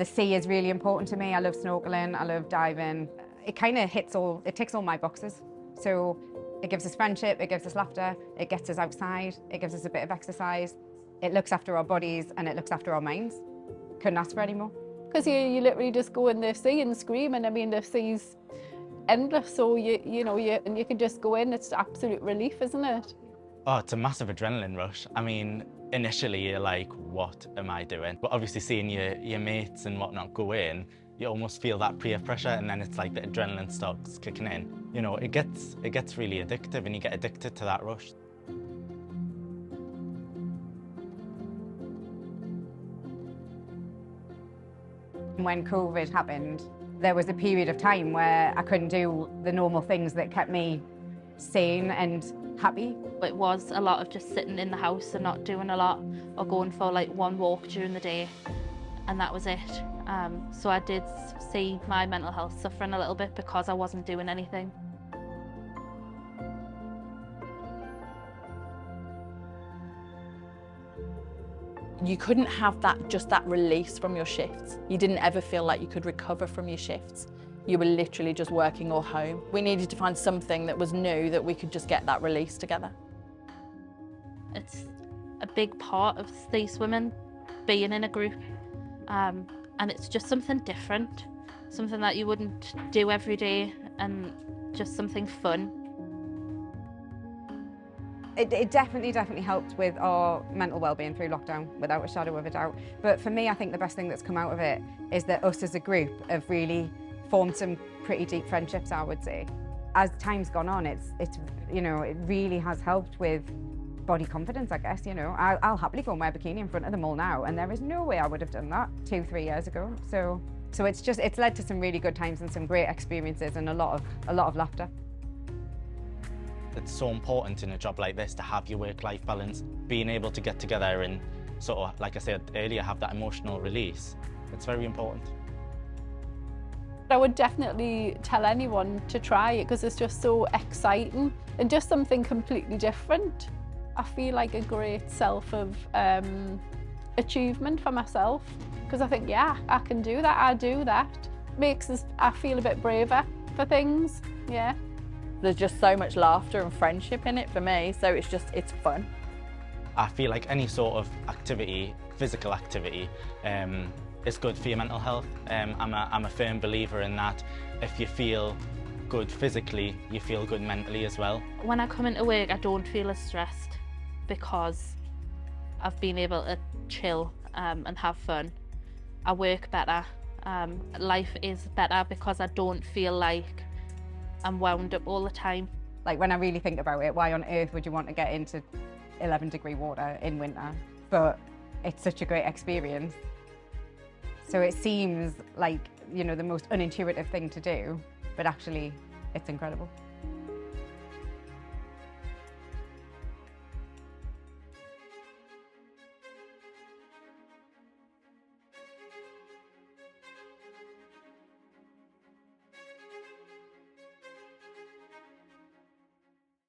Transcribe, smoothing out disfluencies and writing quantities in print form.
The sea is really important to me. I love snorkeling, I love diving. It kind of ticks all my boxes. So it gives us friendship, it gives us laughter, it gets us outside, it gives us a bit of exercise. It looks after our bodies and it looks after our minds. Couldn't ask for any more. Because you literally just go in the sea and scream, and I mean the sea's endless, so you can just go in. It's absolute relief, isn't it? Oh, it's a massive adrenaline rush. I mean, initially you're like, what am I doing? But obviously seeing your mates and whatnot go in, you almost feel that peer pressure, and then it's like the adrenaline starts kicking in. You know, it gets really addictive, and you get addicted to that rush. When COVID happened, there was a period of time where I couldn't do the normal things that kept me sane and happy. It was a lot of just sitting in the house and not doing a lot, or going for like one walk during the day, and that was it. So I did see my mental health suffering a little bit because I wasn't doing anything. You couldn't have just that release from your shifts. You didn't ever feel like you could recover from your shifts. You were literally just working or home. We needed to find something that was new that we could just get that release together. It's a big part of these women being in a group, and it's just something different, something that you wouldn't do every day, and just something fun. It definitely helped with our mental well-being through lockdown, without a shadow of a doubt. But for me, I think the best thing that's come out of it is that us as a group have really formed some pretty deep friendships, I would say. As time's gone on, it's you know, it really has helped with body confidence, I guess. You know, I'll happily go and wear a bikini in front of them all now, and there is no way I would have done that 2-3 years ago. So it's led to some really good times and some great experiences and a lot of laughter. It's so important in a job like this to have your work-life balance, being able to get together and sort of, like I said earlier, have that emotional release. It's very important. I would definitely tell anyone to try it because it's just so exciting and just something completely different. I feel like a great self of achievement for myself, because I think, yeah, I can do that, I do that. I feel a bit braver for things, yeah. There's just so much laughter and friendship in it for me, so it's fun. I feel like any sort of activity, physical activity, is good for your mental health. I'm a firm believer in that. If you feel good physically, you feel good mentally as well. When I come into work, I don't feel as stressed because I've been able to chill and have fun. I work better. Life is better because I don't feel like I'm wound up all the time. Like, when I really think about it, why on earth would you want to get into 11-degree water in winter? But it's such a great experience. So it seems like, you know, the most unintuitive thing to do, but actually it's incredible.